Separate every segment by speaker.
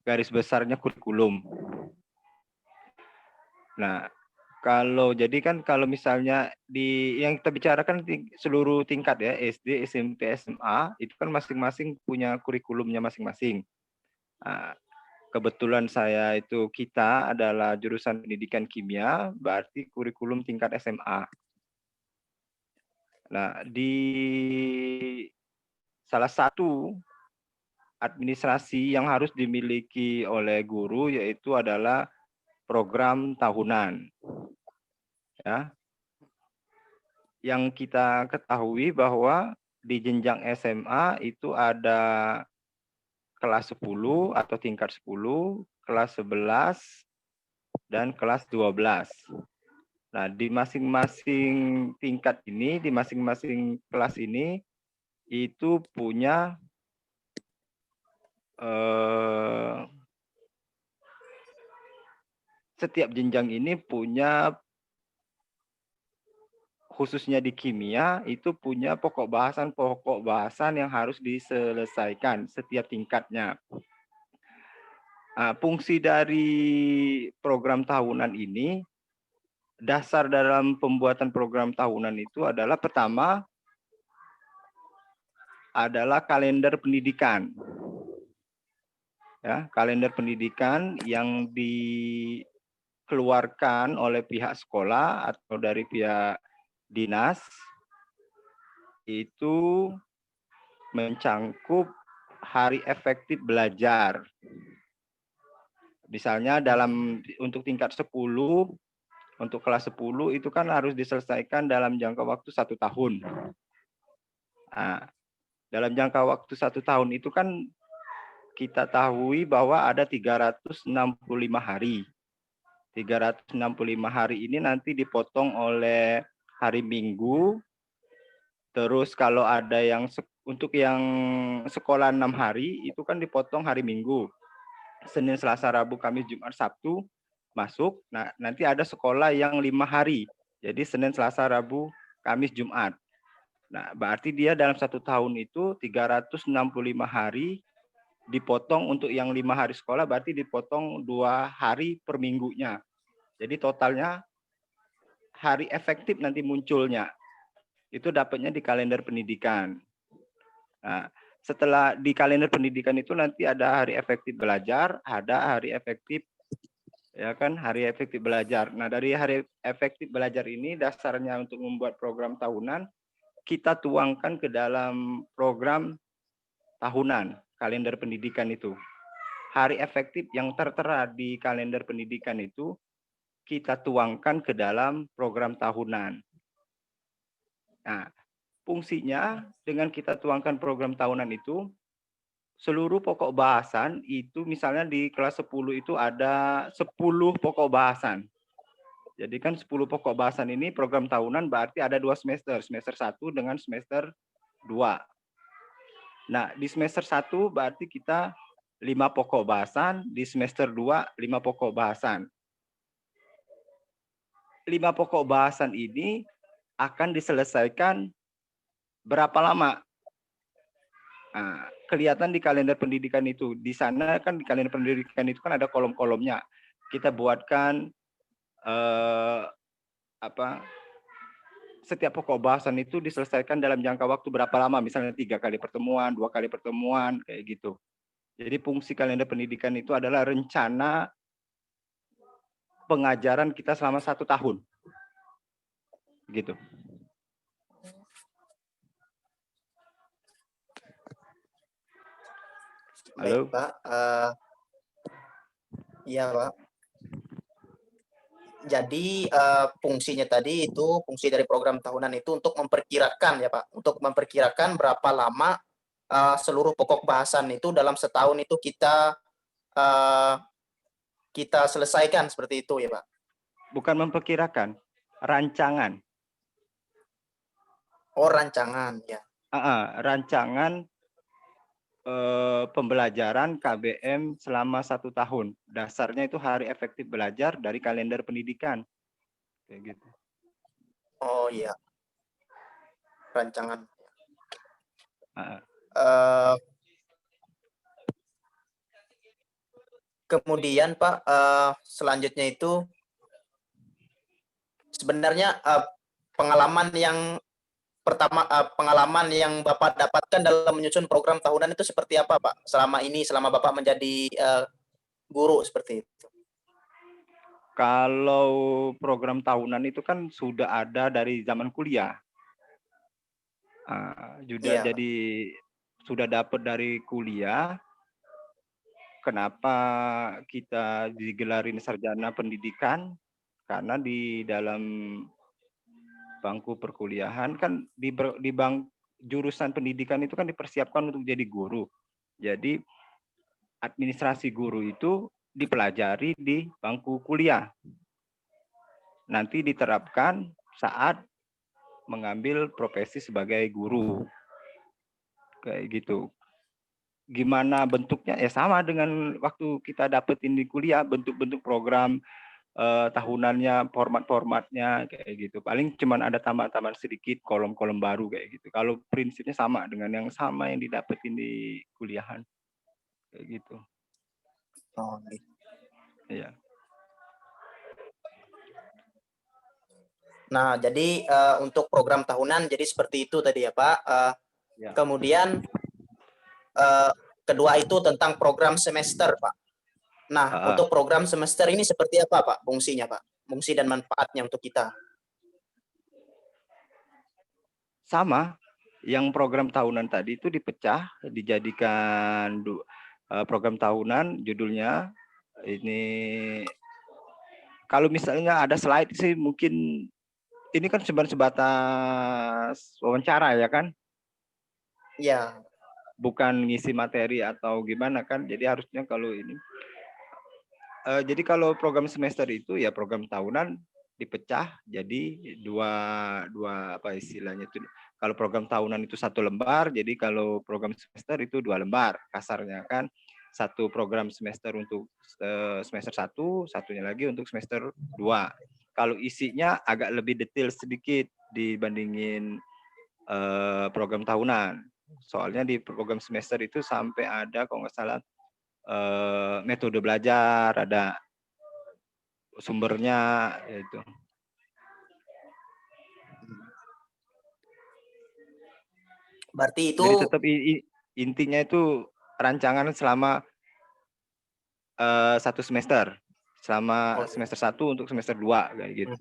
Speaker 1: garis besarnya kurikulum. Nah, jadi kan kalau misalnya yang kita bicarakan seluruh tingkat ya, SD, SMP, SMA, itu kan masing-masing punya kurikulumnya masing-masing. Nah, kebetulan kita adalah jurusan pendidikan kimia, berarti kurikulum tingkat SMA. Nah, di salah satu administrasi yang harus dimiliki oleh guru yaitu adalah program tahunan. Ya. Yang kita ketahui bahwa di jenjang SMA itu ada kelas 10 atau tingkat 10, kelas 11, dan kelas 12. Nah, di masing-masing tingkat ini, di masing-masing kelas ini, itu punya setiap jenjang ini punya, khususnya di kimia, itu punya pokok bahasan yang harus diselesaikan setiap tingkatnya. Nah, fungsi dari program tahunan ini, dasar dalam pembuatan program tahunan itu adalah pertama, adalah kalender pendidikan. Ya, kalender pendidikan yang dikeluarkan oleh pihak sekolah atau dari pihak dinas itu mencangkup hari efektif belajar. Misalnya untuk tingkat 10, untuk kelas 10 itu kan harus diselesaikan dalam jangka waktu 1 tahun. Nah, dalam jangka waktu 1 tahun itu kan kita tahu bahwa ada 365 hari. 365 hari ini nanti dipotong oleh hari Minggu. Terus kalau ada untuk yang sekolah 6 hari itu kan dipotong hari Minggu. Senin, Selasa, Rabu, Kamis, Jumat, Sabtu masuk. Nah, nanti ada sekolah yang 5 hari. Jadi Senin, Selasa, Rabu, Kamis, Jumat. Nah, berarti dia dalam 1 tahun itu 365 hari dipotong untuk yang 5 hari sekolah, berarti dipotong 2 hari per minggunya. Jadi totalnya hari efektif nanti munculnya. Itu dapatnya di kalender pendidikan. Nah, setelah di kalender pendidikan itu nanti ada hari efektif belajar, ada hari efektif, ya kan, hari efektif belajar. Nah, dari hari efektif belajar ini dasarnya untuk membuat program tahunan, kita tuangkan ke dalam program tahunan, kalender pendidikan itu. Hari efektif yang tertera di kalender pendidikan itu kita tuangkan ke dalam program tahunan. Nah, fungsinya dengan kita tuangkan program tahunan itu, seluruh pokok bahasan itu misalnya di kelas 10 itu ada 10 pokok bahasan. Jadi kan 10 pokok bahasan ini program tahunan berarti ada 2 semester, semester 1 dengan semester 2. Nah, di semester 1 berarti kita 5 pokok bahasan, di semester 2 5 pokok bahasan. 5 pokok bahasan ini akan diselesaikan berapa lama? Nah, kelihatan di kalender pendidikan itu. Di sana kan di kalender pendidikan itu kan ada kolom-kolomnya. Kita buatkan setiap pokok bahasan itu diselesaikan dalam jangka waktu berapa lama, misalnya 3 kali pertemuan, 2 kali pertemuan, kayak gitu. Jadi fungsi kalender pendidikan itu adalah rencana pengajaran kita selama 1 tahun. Gitu. Halo?
Speaker 2: Baik, Pak. Iya, Pak. Jadi fungsinya tadi itu, fungsi dari program tahunan itu untuk memperkirakan ya Pak, untuk memperkirakan berapa lama seluruh pokok bahasan itu dalam setahun itu kita selesaikan, seperti itu ya Pak.
Speaker 1: Bukan memperkirakan, rancangan.
Speaker 2: Oh, rancangan ya.
Speaker 1: Rancangan pembelajaran KBM selama 1 tahun. Dasarnya itu hari efektif belajar dari kalender pendidikan. Kayak gitu.
Speaker 2: Oh iya, rancangan. Kemudian Pak, selanjutnya itu sebenarnya pengalaman yang pengalaman yang Bapak dapatkan dalam menyusun program tahunan itu seperti apa Pak? Selama ini, selama Bapak menjadi guru seperti itu.
Speaker 1: Kalau program tahunan itu kan sudah ada dari zaman kuliah.
Speaker 2: Iya,
Speaker 1: Jadi sudah dapat dari kuliah. Kenapa kita digelarin sarjana pendidikan? Karena di dalam bangku perkuliahan kan di jurusan pendidikan itu kan dipersiapkan untuk jadi guru. Jadi administrasi guru itu dipelajari di bangku kuliah. Nanti diterapkan saat mengambil profesi sebagai guru. Kayak gitu. Gimana bentuknya? Ya sama dengan waktu kita dapetin di kuliah, bentuk-bentuk program tahunannya, format-formatnya kayak gitu. Paling cuman ada tambahan-tambahan sedikit, kolom-kolom baru kayak gitu. Kalau prinsipnya sama dengan yang sama yang didapetin di kuliahan. Kayak gitu.
Speaker 2: oh, gitu.
Speaker 1: Iya.
Speaker 2: Nah, jadi untuk program tahunan jadi seperti itu tadi ya Pak.
Speaker 1: Ya.
Speaker 2: Kemudian kedua itu tentang program semester Pak. Nah, untuk program semester ini seperti apa Pak fungsinya Pak? Fungsi dan manfaatnya untuk kita.
Speaker 1: Sama, yang program tahunan tadi itu dipecah, dijadikan program tahunan, judulnya ini. Kalau misalnya ada slide sih mungkin ini kan sebatas wawancara ya kan,
Speaker 2: Ya,
Speaker 1: bukan ngisi materi atau gimana kan. Jadi harusnya kalau ini, jadi kalau program semester itu ya program tahunan dipecah jadi dua apa istilahnya itu. Kalau program tahunan itu 1 lembar, jadi kalau program semester itu 2 lembar kasarnya kan. Satu program semester untuk semester 1, satunya lagi untuk semester 2. Kalau isinya agak lebih detail sedikit dibandingin program tahunan. Soalnya di program semester itu sampai ada kalau nggak salah metode belajar, ada sumbernya itu.
Speaker 2: berarti itu
Speaker 1: Jadi tetap intinya itu rancangan selama 1 semester. Selama semester 1 untuk semester 2 kayak gitu.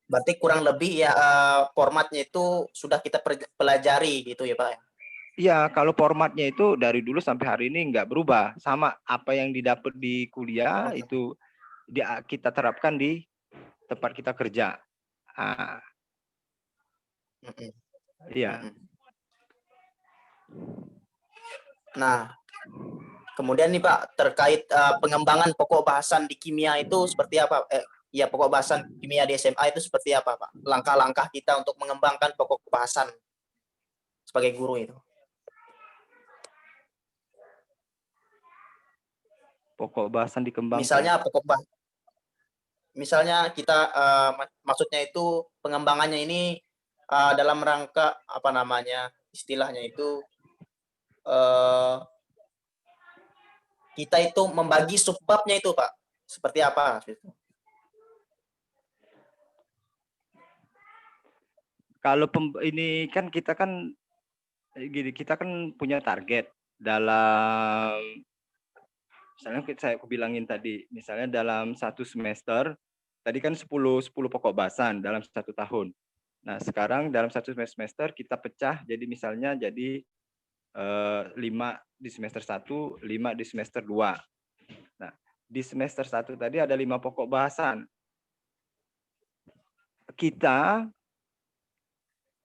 Speaker 2: Berarti kurang lebih ya formatnya itu sudah kita pelajari gitu ya Pak.
Speaker 1: Iya, kalau formatnya itu dari dulu sampai hari ini nggak berubah. Sama apa yang didapat di kuliah itu kita terapkan di tempat kita kerja. Iya.
Speaker 2: Nah, kemudian nih Pak, terkait pengembangan pokok bahasan di kimia itu seperti apa? Ya, pokok bahasan kimia di SMA itu seperti apa Pak? Langkah-langkah kita untuk mengembangkan pokok bahasan sebagai guru itu.
Speaker 1: Pokok bahasan dikembangkan.
Speaker 2: Misalnya kita maksudnya itu pengembangannya ini dalam rangka apa namanya istilahnya itu kita itu membagi subbabnya itu Pak seperti apa gitu.
Speaker 1: Kalau ini kan kita kan gini, kita kan punya target dalam, misalnya aku bilangin tadi, misalnya dalam 1 semester tadi kan 10 pokok bahasan dalam 1 tahun. Nah, sekarang dalam 1 semester kita pecah jadi misalnya jadi 5 di semester 1, 5 di semester 2. Nah, di semester 1 tadi ada 5 pokok bahasan. Kita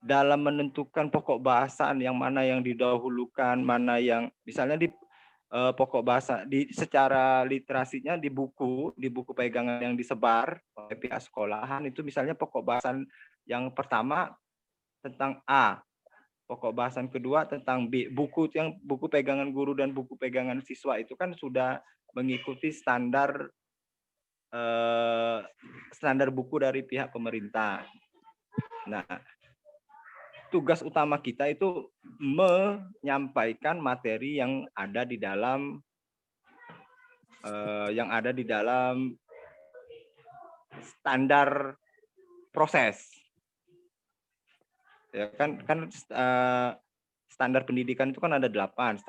Speaker 1: dalam menentukan pokok bahasan yang mana yang didahulukan, mana yang misalnya di pokok bahasa secara literasinya di buku pegangan yang disebar oleh pihak sekolahan itu misalnya pokok bahasan yang pertama tentang A, pokok bahasan kedua tentang B. Buku pegangan guru dan buku pegangan siswa itu kan sudah mengikuti standar buku dari pihak pemerintah. Nah, tugas utama kita itu menyampaikan materi yang ada di dalam standar proses. Ya kan standar pendidikan itu kan ada 8,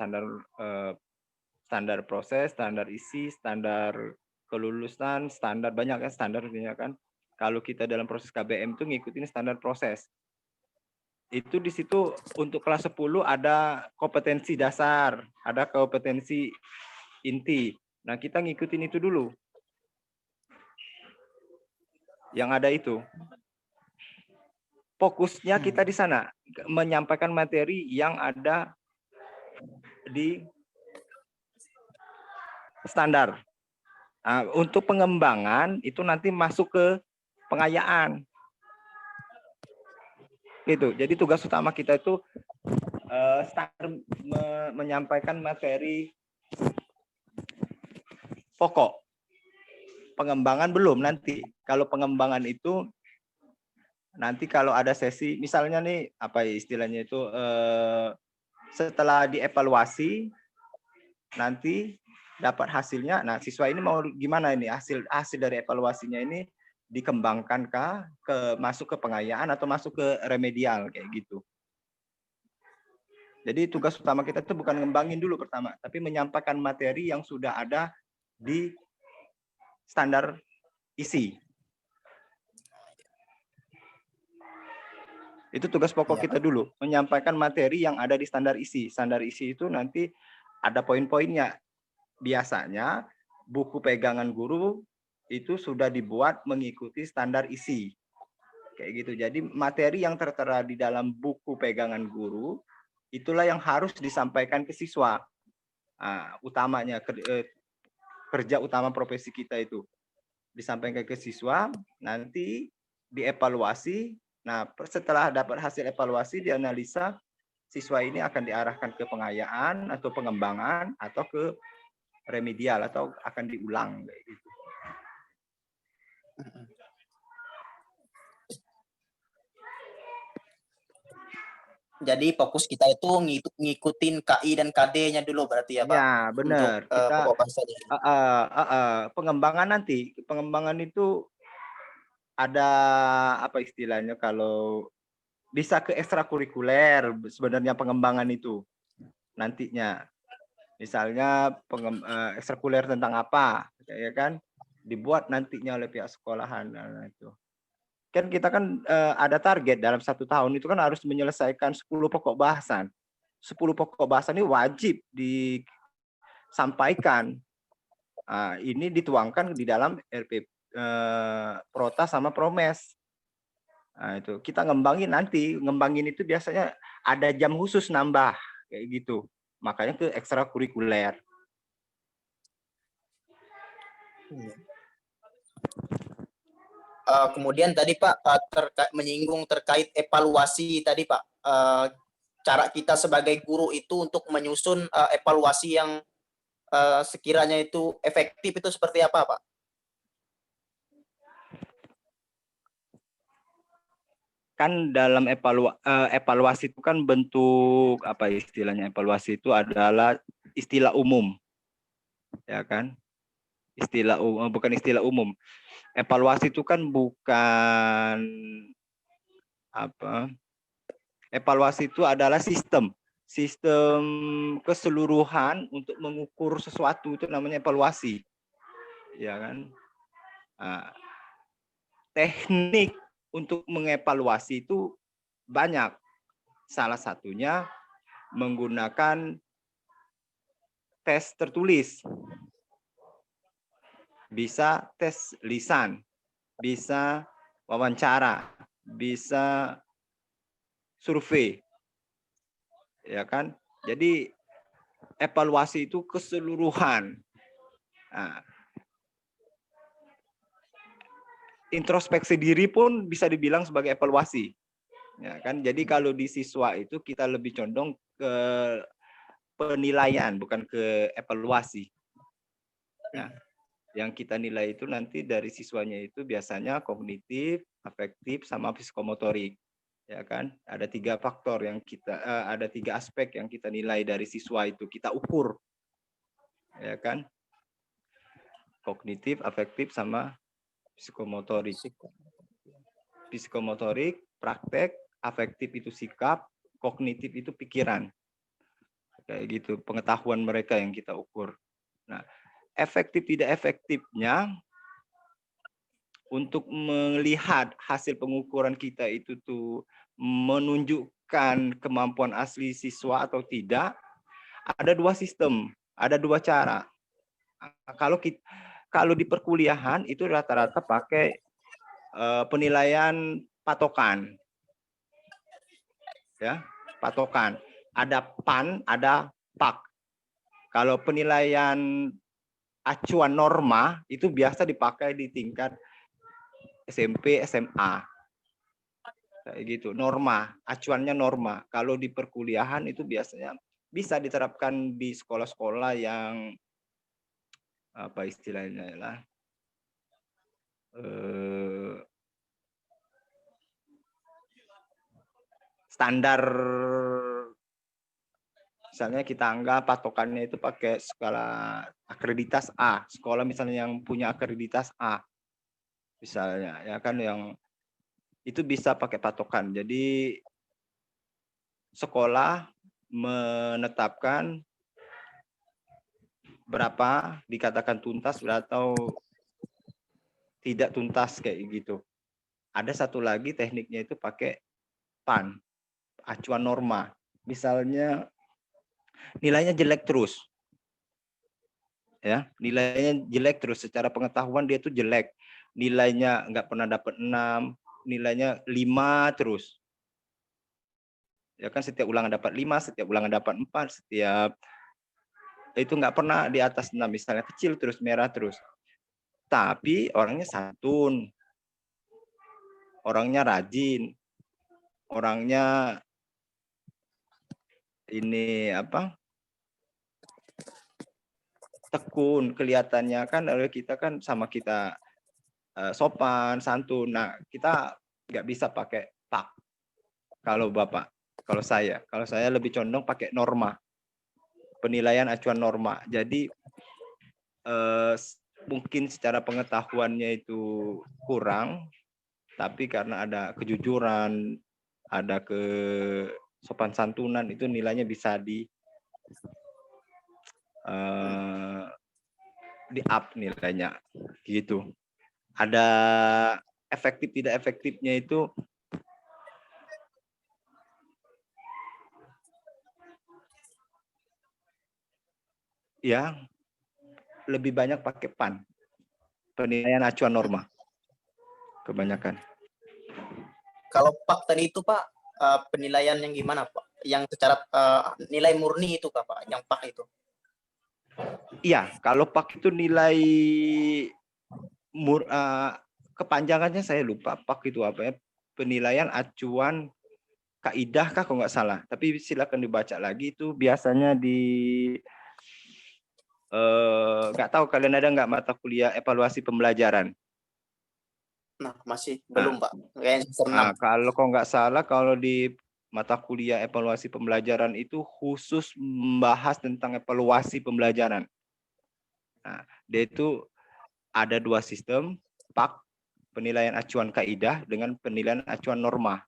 Speaker 1: standar proses, standar isi, standar kelulusan, standar banyak kan standarnya kan. Kalau kita dalam proses KBM itu ngikutin standar proses. Itu di situ untuk kelas 10 ada kompetensi dasar, ada kompetensi inti. Nah, kita ngikutin itu dulu. Yang ada itu. Fokusnya kita di sana, menyampaikan materi yang ada di standar. Nah, untuk pengembangan itu nanti masuk ke pengayaan. Gitu. Jadi tugas utama kita itu menyampaikan materi pokok. Pengembangan belum nanti. Kalau pengembangan itu nanti kalau ada sesi, misalnya nih apa istilahnya itu setelah dievaluasi nanti dapat hasilnya. Nah, siswa ini mau gimana ini hasil dari evaluasinya ini dikembangkan masuk ke pengayaan atau masuk ke remedial kayak gitu. Jadi tugas utama kita itu bukan ngembangin dulu pertama, tapi menyampaikan materi yang sudah ada di standar isi. Itu tugas pokok kita dulu, menyampaikan materi yang ada di standar isi. Standar isi itu nanti ada poin-poinnya. Biasanya buku pegangan guru itu sudah dibuat mengikuti standar isi. Kayak gitu. Jadi materi yang tertera di dalam buku pegangan guru, itulah yang harus disampaikan ke siswa. Nah, utamanya, kerja utama profesi kita itu. Disampaikan ke siswa, nanti dievaluasi. Nah, setelah dapat hasil evaluasi, dianalisa, siswa ini akan diarahkan ke pengayaan atau pengembangan atau ke remedial atau akan diulang kayak gitu.
Speaker 2: Jadi fokus kita itu ngikutin KI dan KD-nya dulu berarti ya Pak?
Speaker 1: Ya, benar.
Speaker 2: Untuk pokok bahasanya.
Speaker 1: Pengembangan itu ada apa istilahnya kalau bisa ke ekstrakurikuler sebenarnya pengembangan itu nantinya. Misalnya ekstrakurikuler tentang apa, ya kan? Dibuat nantinya oleh pihak sekolahan. Nah, itu. Kan kita kan ada target dalam 1 tahun itu kan harus menyelesaikan 10 pokok bahasan. 10 pokok bahasan ini wajib disampaikan. Ini dituangkan di dalam RP Prota sama Promes. Nah, itu kita ngembangin itu biasanya ada jam khusus nambah kayak gitu. Makanya ke ekstrakurikuler.
Speaker 2: Kemudian tadi Pak menyinggung terkait evaluasi tadi Pak. Cara kita sebagai guru itu untuk menyusun evaluasi yang sekiranya itu efektif itu seperti apa Pak?
Speaker 1: Kan dalam evaluasi itu kan bentuk apa istilahnya, evaluasi itu adalah istilah umum, ya kan? Bukan istilah umum. Evaluasi itu kan bukan apa? Evaluasi itu adalah sistem keseluruhan untuk mengukur sesuatu, itu namanya evaluasi, ya kan? Teknik untuk mengevaluasi itu banyak. Salah satunya menggunakan tes tertulis. Bisa tes lisan, bisa wawancara, bisa survei. Ya kan? Jadi evaluasi itu keseluruhan. Introspeksi diri pun bisa dibilang sebagai evaluasi. Ya kan? Jadi kalau di siswa itu kita lebih condong ke penilaian bukan ke evaluasi. Ya. Yang kita nilai itu nanti dari siswanya itu biasanya kognitif, afektif, sama psikomotorik. Ya kan? Ada 3 faktor yang ada 3 aspek yang kita nilai dari siswa itu, kita ukur. Ya kan? Kognitif, afektif, sama psikomotorik. Psikomotorik, praktek, afektif itu sikap, kognitif itu pikiran. Kayak gitu, pengetahuan mereka yang kita ukur. Nah, efektif tidak efektifnya untuk melihat hasil pengukuran kita itu tuh menunjukkan kemampuan asli siswa atau tidak, ada 2 sistem, ada 2 cara. Kalau di perkuliahan itu rata-rata pakai penilaian patokan. Ya, patokan. Ada PAN, ada PAK. Kalau penilaian acuan norma itu biasa dipakai di tingkat SMP, SMA. Kayak gitu, norma, acuannya norma. Kalau di perkuliahan itu biasanya bisa diterapkan di sekolah-sekolah yang apa istilahnya lah, standar. Misalnya kita anggap patokannya itu pakai skala akreditas A, sekolah misalnya yang punya akreditas A, misalnya ya kan, yang itu bisa pakai patokan. Jadi sekolah menetapkan berapa dikatakan tuntas atau tidak tuntas kayak gitu. Ada satu lagi tekniknya itu pakai PAN, acuan norma. Misalnya nilainya jelek terus. Ya, nilainya jelek terus, secara pengetahuan dia tuh jelek. Nilainya nggak pernah dapat 6, nilainya 5 terus. Ya kan, setiap ulangan dapat 5, setiap ulangan dapat 4, setiap itu nggak pernah di atas 6, misalnya kecil terus, merah terus. Tapi orangnya santun, orangnya rajin, orangnya ini apa? Tekun, kelihatannya kan oleh kita kan sama kita sopan, santun. Nah, kita nggak bisa pakai pak. Kalau Bapak, kalau saya lebih condong pakai norma. Penilaian acuan norma. Jadi mungkin secara pengetahuannya itu kurang, tapi karena ada kejujuran, ada sopan santunan, itu nilainya bisa di up nilainya gitu. Ada efektif tidak efektifnya itu ya lebih banyak pakai PAN, penilaian acuan norma kebanyakan.
Speaker 2: Kalau Pak tadi itu Pak, penilaian yang gimana Pak? Yang secara nilai murni itu Pak, yang Pak itu?
Speaker 1: Iya, kalau PAK itu nilai kepanjangannya saya lupa. PAK itu apa ya? Penilaian acuan kaidah kah kalau nggak salah. Tapi silakan dibaca lagi, itu biasanya di nggak tahu kalian ada nggak mata kuliah evaluasi pembelajaran?
Speaker 2: Nah, masih belum Pak. Kayaknya
Speaker 1: Kalau kok nggak salah, kalau di mata kuliah evaluasi pembelajaran itu khusus membahas tentang evaluasi pembelajaran. Nah, dia itu ada 2 sistem, PAK, penilaian acuan kaidah, dengan penilaian acuan norma.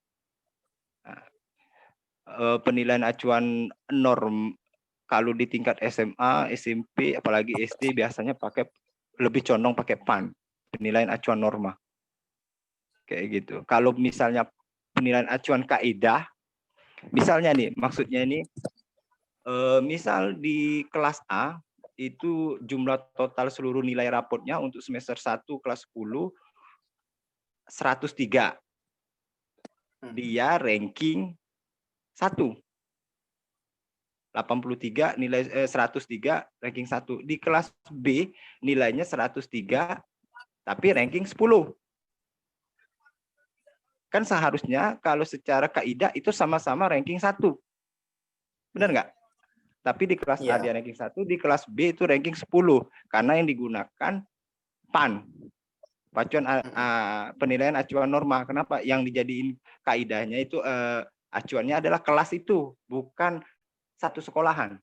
Speaker 1: Nah, penilaian acuan norm kalau di tingkat SMA, SMP, apalagi SD biasanya lebih condong pakai PAN, penilaian acuan norma. Kayak gitu. Kalau misalnya penilaian acuan kaidah, misalnya nih, maksudnya ini misal di kelas A itu jumlah total seluruh nilai rapotnya untuk semester 1 kelas 10 103. Dia ranking 1. 83 nilai 103 ranking 1. Di kelas B nilainya 103 tapi ranking 10. Kan seharusnya kalau secara kaidah itu sama-sama ranking 1. Benar nggak? Tapi di kelas A dia ranking 1, di kelas B itu ranking 10 karena yang digunakan PAN, penilaian acuan norma. Kenapa? Yang dijadiin kaidahnya itu acuannya adalah kelas itu, bukan satu sekolahan.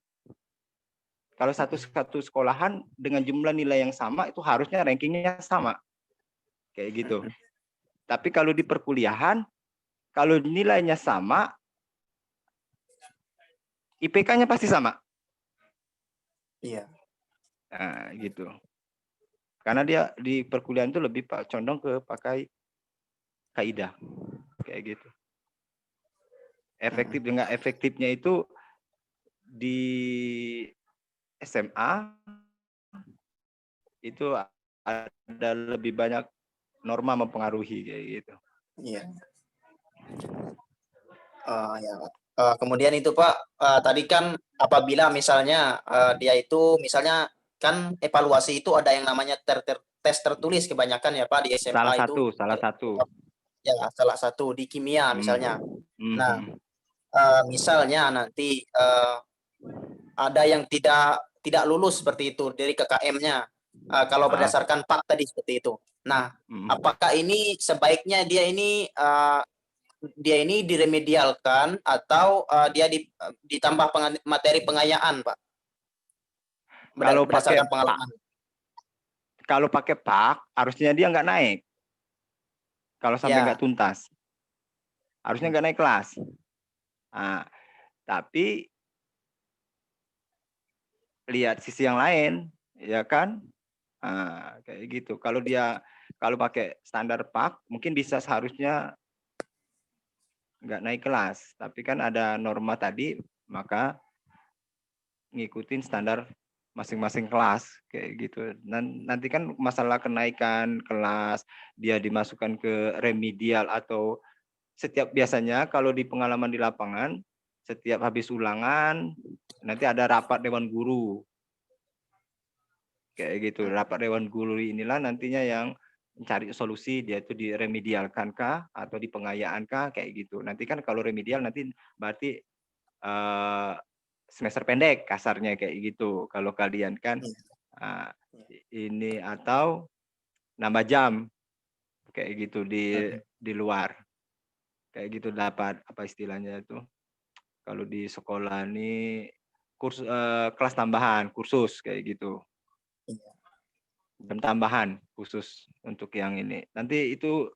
Speaker 1: Kalau satu sekolahan dengan jumlah nilai yang sama itu harusnya rankingnya sama, kayak gitu. Tapi kalau di perkuliahan, kalau nilainya sama, IPK-nya pasti sama.
Speaker 2: Iya.
Speaker 1: Nah, gitu. Karena dia di perkuliahan itu lebih condong ke pakai kaidah, kayak gitu. Efektif dengan efektifnya itu di SMA itu ada lebih banyak norma mempengaruhi, kayak gitu.
Speaker 2: Iya. Ya. Kemudian itu Pak, tadi kan apabila misalnya dia itu misalnya kan evaluasi itu ada yang namanya tes tertulis kebanyakan ya Pak di SMA itu.
Speaker 1: Salah satu.
Speaker 2: Ya, salah satu di kimia misalnya. Nah, misalnya nanti ada yang tidak lulus seperti itu dari KKM-nya. Kalau berdasarkan PAK tadi seperti itu. Nah, apakah ini sebaiknya dia ini diremedialkan atau dia ditambah materi pengayaan, Pak?
Speaker 1: Kalau
Speaker 2: Berdasarkan
Speaker 1: pakai
Speaker 2: pengalaman.
Speaker 1: Kalau pakai PAK, harusnya dia nggak naik. Kalau sampai nggak tuntas, harusnya nggak naik kelas. Nah, tapi lihat sisi yang lain, ya kan? Nah, kayak gitu. Kalau pakai standar PAK, mungkin bisa seharusnya nggak naik kelas. Tapi kan ada norma tadi, maka ngikutin standar masing-masing kelas, kayak gitu. Nanti kan masalah kenaikan kelas, dia dimasukkan ke remedial atau biasanya kalau di pengalaman di lapangan, setiap habis ulangan, nanti ada rapat dewan guru. Kayak gitu. Rapat dewan guru inilah nantinya yang mencari solusi, dia itu diremedialkan kah atau di pengayaan kah, kayak gitu. Nanti kan kalau remedial nanti berarti semester pendek kasarnya, kayak gitu. Kalau kalian kan ini atau nambah jam kayak gitu di luar. Kayak gitu dapat apa istilahnya itu. Kalau di sekolah ini kelas tambahan, kursus kayak gitu. Jam tambahan khusus untuk yang ini. Nanti itu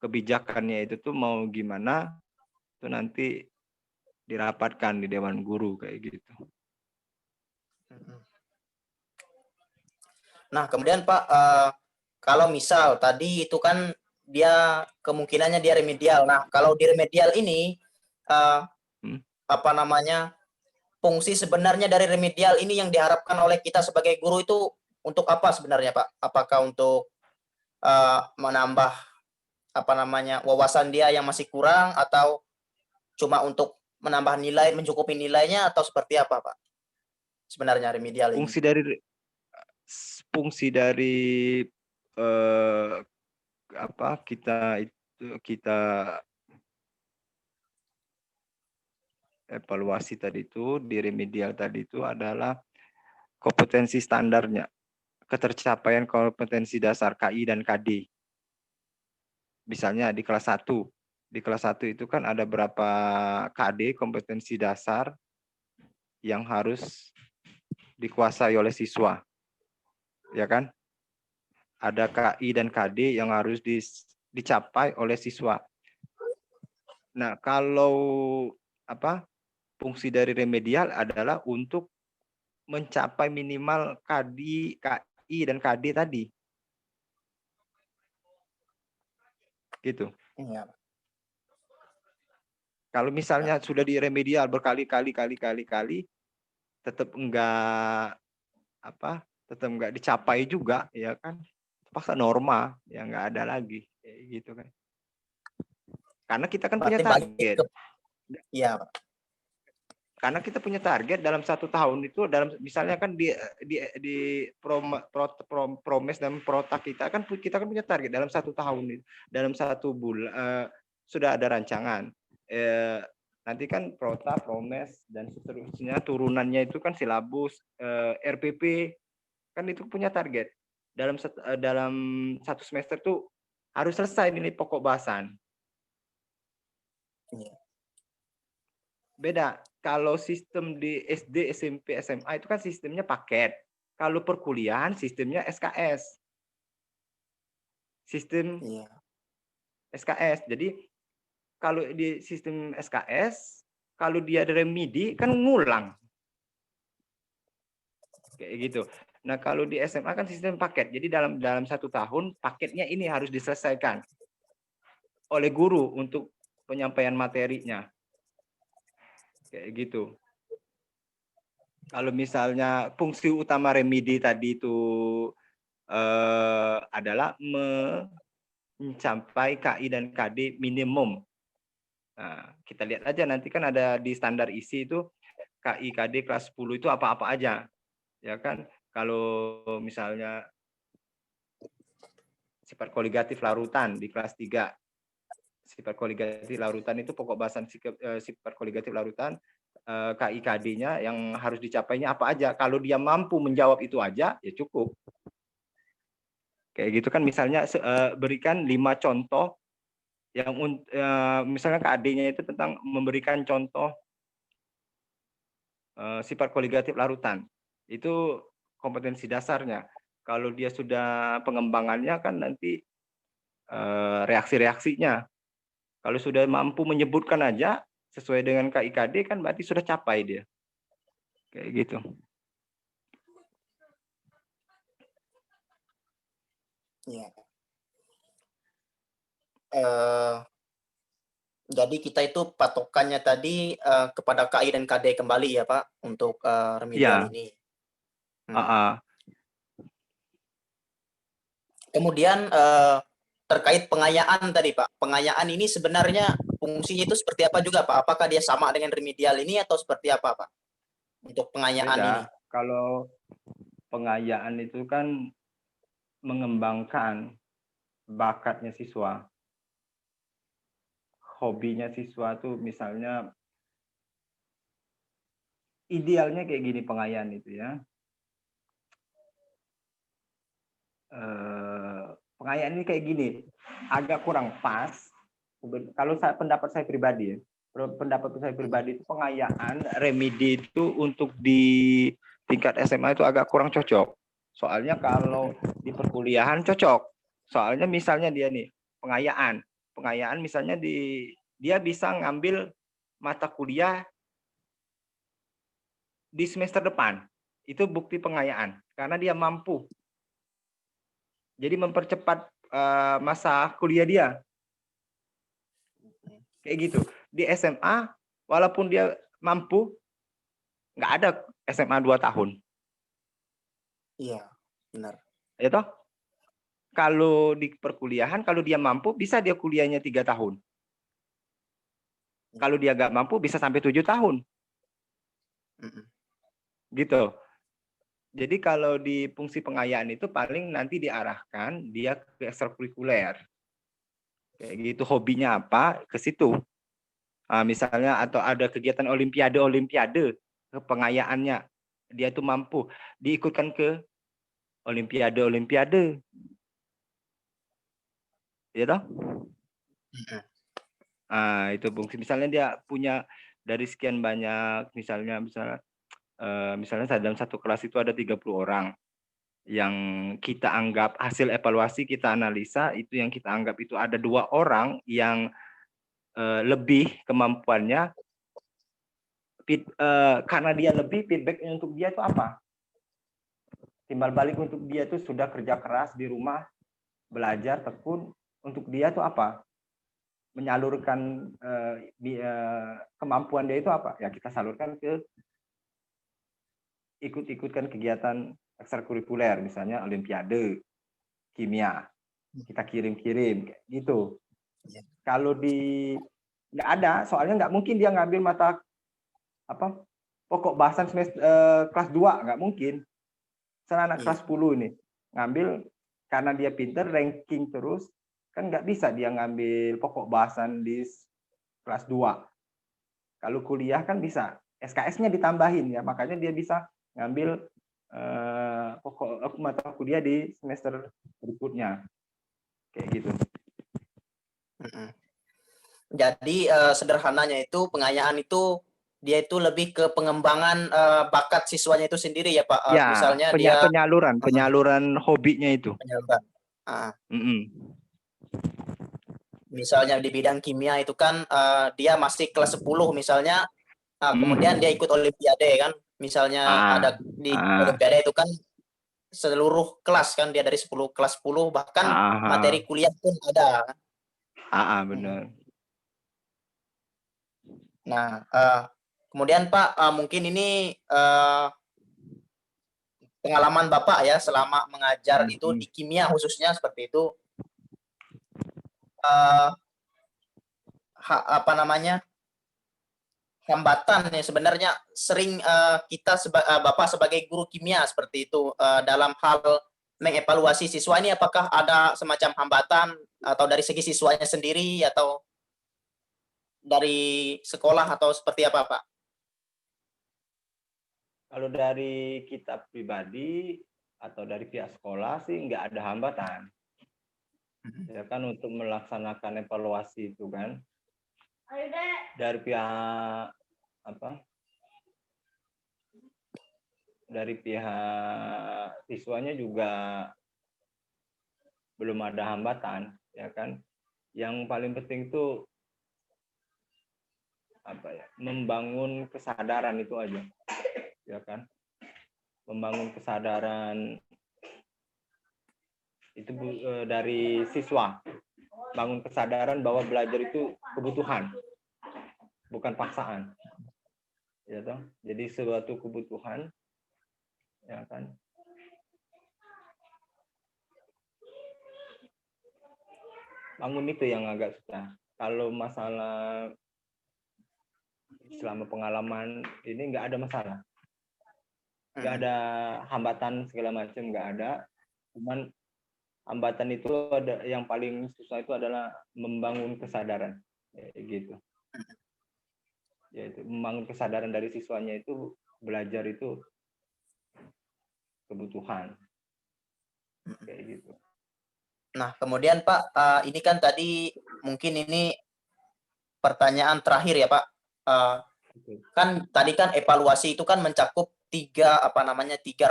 Speaker 1: kebijakannya itu tuh mau gimana itu nanti dirapatkan di dewan guru, kayak gitu.
Speaker 2: Nah, kemudian Pak, kalau misal tadi itu kan dia kemungkinannya dia remedial. Nah, kalau di remedial ini apa namanya, fungsi sebenarnya dari remedial ini yang diharapkan oleh kita sebagai guru itu untuk apa sebenarnya Pak? Apakah untuk menambah apa namanya wawasan dia yang masih kurang, atau cuma untuk menambah nilai, mencukupi nilainya, atau seperti apa Pak? Sebenarnya remedial ini.
Speaker 1: Fungsi dari apa kita evaluasi tadi itu di remedial tadi itu adalah kompetensi standarnya, ketercapaian kompetensi dasar KI dan KD. Misalnya di kelas 1. Di kelas 1 itu kan ada berapa KD, kompetensi dasar, yang harus dikuasai oleh siswa. Ya kan? Ada KI dan KD yang harus dicapai oleh siswa. Nah, kalau fungsi dari remedial adalah untuk mencapai minimal KI dan KD tadi. Gitu.
Speaker 2: Iya.
Speaker 1: Kalau misalnya sudah di remedial berkali-kali tetap enggak dicapai juga, ya kan? Paksa norma, ya enggak ada lagi, kayak gitu kan. Karena kita kan punya target.
Speaker 2: Iya, Pak.
Speaker 1: Karena kita punya target dalam 1 tahun itu, misalnya kan di promes dan protak kita kan punya target dalam 1 tahun, dalam 1 bulan sudah ada rancangan. Nanti kan protak, promes dan seterusnya turunannya itu kan silabus, RPP kan itu punya target. dalam satu semester tuh harus selesai nilai pokok bahasan.
Speaker 2: Iya.
Speaker 1: Beda. Kalau sistem di SD, SMP, SMA itu kan sistemnya paket. Kalau perkuliahan sistemnya SKS. Sistem
Speaker 2: Iya.
Speaker 1: SKS. Jadi kalau di sistem SKS, kalau dia ada remedi kan ngulang. Kayak gitu. Nah, kalau di SMA kan sistem paket. Jadi dalam 1 tahun paketnya ini harus diselesaikan oleh guru untuk penyampaian materinya. Kayak gitu. Kalau misalnya fungsi utama remedi tadi itu adalah mencapai KI dan KD minimum. Nah, kita lihat aja nanti kan ada di standar isi itu KI KD kelas 10 itu apa-apa aja. Ya kan? Kalau misalnya sifat koligatif larutan di kelas 3. Sifat koligatif larutan itu pokok bahasan sifat koligatif larutan, KI KD-nya yang harus dicapainya apa aja. Kalau dia mampu menjawab itu aja, ya cukup. Kayak gitu kan misalnya berikan 5 contoh yang misalnya KD-nya itu tentang memberikan contoh sifat koligatif larutan. Itu kompetensi dasarnya. Kalau dia sudah pengembangannya kan nanti reaksi-reaksinya. Kalau sudah mampu menyebutkan aja sesuai dengan KIKD kan berarti sudah capai dia. Kayak gitu.
Speaker 2: Iya. Jadi kita itu patokannya tadi kepada KI dan KD kembali ya Pak untuk remedial
Speaker 1: Iya.
Speaker 2: ini. Kemudian terkait pengayaan tadi Pak, pengayaan ini sebenarnya fungsinya itu seperti apa juga Pak? Apakah dia sama dengan remedial ini atau seperti apa Pak untuk pengayaan
Speaker 1: Beda.
Speaker 2: ini?
Speaker 1: Kalau pengayaan itu kan mengembangkan bakatnya siswa. Hobinya siswa tuh misalnya idealnya kayak gini pengayaan itu ya. Pengayaan ini kayak gini, agak kurang pas. Kalau pendapat saya pribadi, itu pengayaan remedi itu untuk di tingkat SMA itu agak kurang cocok. Soalnya kalau di perkuliahan cocok. Soalnya misalnya dia nih pengayaan misalnya dia bisa ngambil mata kuliah di semester depan. Itu bukti pengayaan karena dia mampu. Jadi mempercepat masa kuliah dia. Kayak gitu. Di SMA, walaupun dia mampu, nggak ada SMA 2 tahun.
Speaker 2: Iya, benar.
Speaker 1: Ya toh? Kalau di perkuliahan, kalau dia mampu, bisa dia kuliahnya 3 tahun. Kalau dia nggak mampu, bisa sampai 7 tahun. Gitu. Jadi kalau di fungsi pengayaan itu paling nanti diarahkan dia ke ekstrakurikuler. Kayak gitu, hobinya apa, ke situ. Misalnya atau ada kegiatan olimpiade ke pengayaannya. Dia tuh mampu diikutkan ke olimpiade. Ya toh? Itu fungsi. Misalnya dia punya dari sekian banyak, misalnya dalam satu kelas itu ada 30 orang. Yang kita anggap hasil evaluasi kita analisa itu yang kita anggap itu ada 2 orang yang lebih kemampuannya, karena dia lebih, feedbacknya untuk dia itu apa? Timbal balik untuk dia itu sudah kerja keras di rumah, belajar tekun, untuk dia itu apa? Menyalurkan kemampuan dia itu apa? Ya kita salurkan ke ikutkan kegiatan ekstrakurikuler, misalnya olimpiade kimia, kita kirim gitu. Kalau nggak ada, soalnya nggak mungkin dia ngambil mata pokok bahasan semester kelas 2, nggak mungkin. Misalnya anak kelas 10 ini ngambil karena dia pinter, ranking terus, kan nggak bisa dia ngambil pokok bahasan di kelas 2. Kalau kuliah kan bisa, SKS-nya ditambahin ya, makanya dia bisa ngambil pokok mata kuliah di semester berikutnya, kayak gitu.
Speaker 2: Jadi sederhananya itu pengayaan itu dia itu lebih ke pengembangan bakat siswanya itu sendiri ya Pak.
Speaker 1: Ya,
Speaker 2: Misalnya dia
Speaker 1: penyaluran hobinya itu.
Speaker 2: penyaluran.
Speaker 1: Mm-mm.
Speaker 2: Misalnya di bidang kimia itu kan dia masih kelas 10 misalnya, kemudian dia ikut olimpiade kan. Misalnya ada di olimpiade itu kan seluruh kelas kan, dia dari 10 kelas 10 bahkan materi kuliah pun ada.
Speaker 1: Benar.
Speaker 2: Nah, kemudian Pak, mungkin ini pengalaman Bapak ya selama mengajar itu di kimia khususnya seperti itu, apa namanya, hambatan yang sebenarnya sering kita Bapak sebagai guru kimia seperti itu dalam hal mengevaluasi siswa ini, apakah ada semacam hambatan atau dari segi siswanya sendiri atau dari sekolah atau seperti apa Pak?
Speaker 1: Kalau dari kita pribadi atau dari pihak sekolah sih nggak ada hambatan. Ya kan, untuk melaksanakan evaluasi itu kan. Dari pihak dari pihak siswanya juga belum ada hambatan, ya kan. Yang paling penting itu membangun kesadaran itu aja, ya kan. Membangun kesadaran itu dari siswa, bangun kesadaran bahwa belajar itu kebutuhan, bukan paksaan, ya toh. Jadi suatu kebutuhan, ya kan. Bangun itu yang agak susah. Kalau masalah selama pengalaman ini nggak ada masalah, nggak ada hambatan segala macam, nggak ada. Cuman hambatan itu ada, yang paling susah itu adalah membangun kesadaran, gitu. Yaitu membangun kesadaran dari siswanya itu belajar itu kebutuhan, kayak gitu.
Speaker 2: Nah, kemudian Pak, ini kan tadi mungkin ini pertanyaan terakhir ya Pak. Kan tadi kan evaluasi itu kan mencakup tiga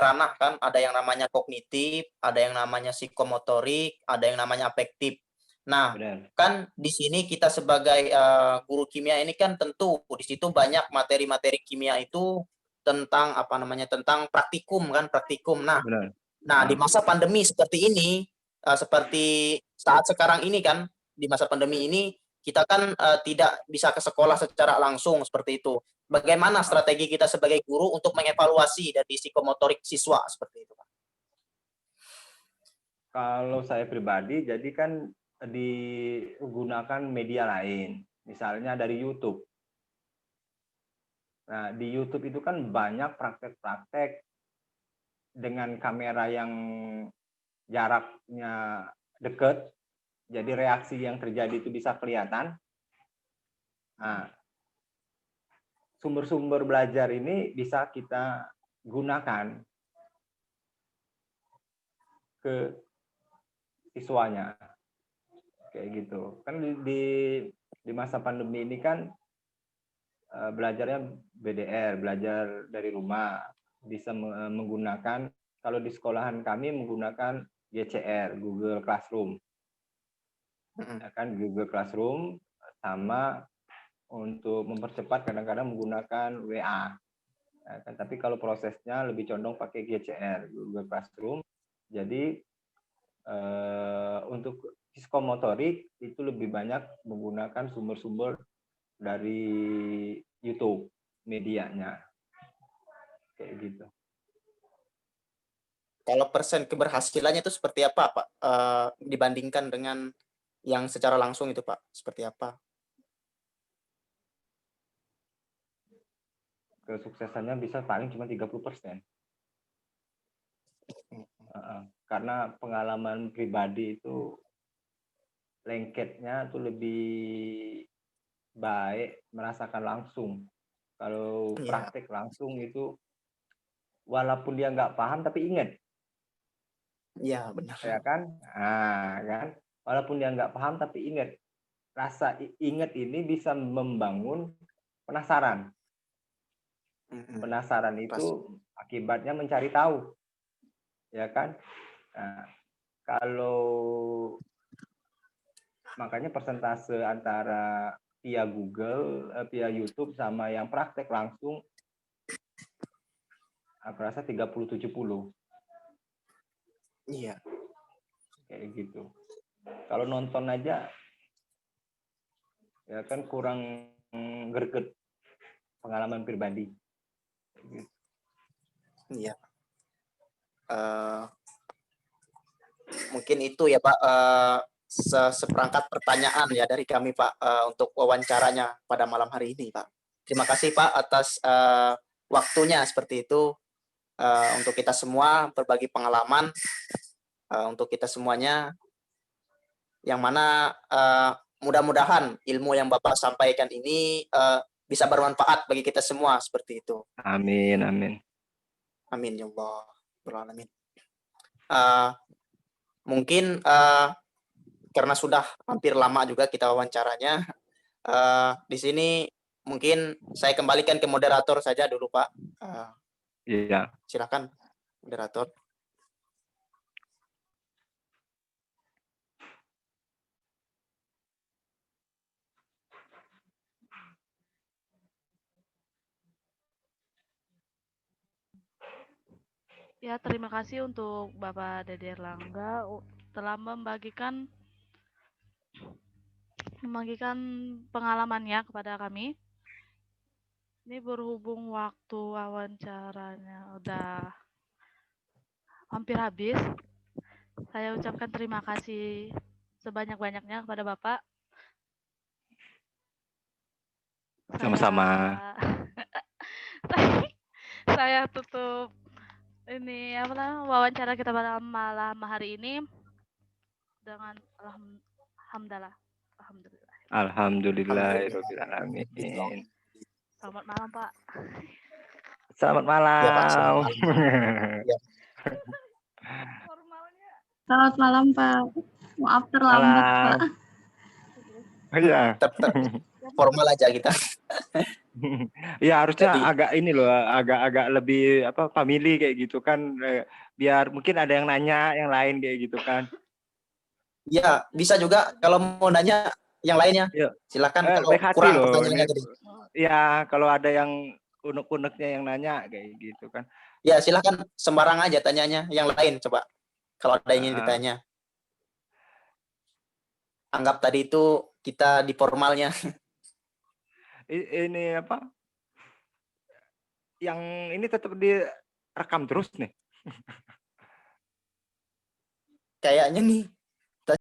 Speaker 2: ranah kan, ada yang namanya kognitif, ada yang namanya psikomotorik, ada yang namanya afektif. Nah, kan di sini kita sebagai guru kimia ini kan tentu di situ banyak materi-materi kimia itu tentang tentang praktikum kan, praktikum. Nah, di masa pandemi seperti ini, seperti saat sekarang ini kan, di masa pandemi ini kita kan tidak bisa ke sekolah secara langsung seperti itu. Bagaimana strategi kita sebagai guru untuk mengevaluasi dari psikomotorik siswa seperti itu, Pak?
Speaker 1: Kalau saya pribadi, jadi kan digunakan media lain, misalnya dari YouTube. Nah, di YouTube itu kan banyak praktek-praktek dengan kamera yang jaraknya dekat, jadi reaksi yang terjadi itu bisa kelihatan. Nah, sumber-sumber belajar ini bisa kita gunakan ke siswanya, kayak gitu. Kan di masa pandemi ini kan belajarnya BDR, belajar dari rumah, bisa menggunakan, kalau di sekolahan kami menggunakan GCR, Google Classroom. Ya kan, Google Classroom, sama untuk mempercepat kadang-kadang menggunakan WA. Ya kan, tapi kalau prosesnya lebih condong pakai GCR, Google Classroom. Jadi untuk psikomotorik itu lebih banyak menggunakan sumber-sumber dari YouTube medianya, kayak gitu.
Speaker 2: Kalau persen keberhasilannya itu seperti apa, Pak? Dibandingkan dengan yang secara langsung itu, Pak, seperti apa?
Speaker 1: Kesuksesannya bisa paling cuma 30%. Karena pengalaman pribadi itu lengketnya tuh lebih baik merasakan langsung. Kalau praktek langsung itu walaupun dia nggak paham tapi ingat,
Speaker 2: Iya, benar.
Speaker 1: ya kan? Ah, kan? Walaupun dia nggak paham tapi ingat. Rasa ingat ini bisa membangun penasaran. Penasaran itu akibatnya mencari tahu, ya kan? Nah, kalau makanya persentase antara via Google, via YouTube sama yang praktek langsung, aku rasa 30-70.
Speaker 2: Iya.
Speaker 1: Kayak gitu. Kalau nonton aja, ya kan kurang greget pengalaman pribadi.
Speaker 2: Iya. Mungkin itu ya Pak, seperangkat pertanyaan ya dari kami Pak, untuk wawancaranya pada malam hari ini Pak. Terima kasih Pak atas waktunya seperti itu, untuk kita semua berbagi pengalaman, untuk kita semuanya, yang mana mudah-mudahan ilmu yang Bapak sampaikan ini bisa bermanfaat bagi kita semua seperti itu.
Speaker 1: Amin, amin.
Speaker 2: Amin ya Allah. Beralamin. Mungkin karena sudah hampir lama juga kita wawancaranya, di sini mungkin saya kembalikan ke moderator saja dulu Pak.
Speaker 1: Iya.
Speaker 2: Silakan moderator.
Speaker 3: Ya, terima kasih untuk Bapak Dede Erlangga telah membagikan pengalamannya kepada kami. Ini berhubung waktu wawancaranya udah hampir habis. Saya ucapkan terima kasih sebanyak-banyaknya kepada Bapak.
Speaker 1: Sama-sama.
Speaker 3: Saya tutup ini wawancara kita pada malam hari ini dengan alhamdulillah.
Speaker 1: Alhamdulillahirabbil alamin.
Speaker 3: Selamat malam, Pak.
Speaker 1: Selamat malam.
Speaker 2: Ya, Pak, selamat malam. Ya.
Speaker 4: Selamat malam, Pak. Maaf terlambat, Pak.
Speaker 1: Iya.
Speaker 2: Formal aja kita.
Speaker 1: Ya harusnya
Speaker 2: Jadi,
Speaker 1: agak ini loh, agak lebih family kayak gitu kan, biar mungkin ada yang nanya yang lain kayak gitu kan.
Speaker 2: ya bisa juga kalau mau nanya yang lainnya.
Speaker 1: Ya.
Speaker 2: Silakan kalau
Speaker 1: Baik hati
Speaker 2: kurang
Speaker 1: loh.
Speaker 2: pertanyaannya tadi.
Speaker 1: Ya kalau ada yang unek-uneknya yang nanya kayak gitu kan.
Speaker 2: Ya silakan sembarang aja tanyanya yang lain coba. Kalau ada yang ingin ditanya. Anggap tadi itu kita di formalnya.
Speaker 1: Ini apa? Yang ini tetap direkam terus nih.
Speaker 2: Kayaknya nih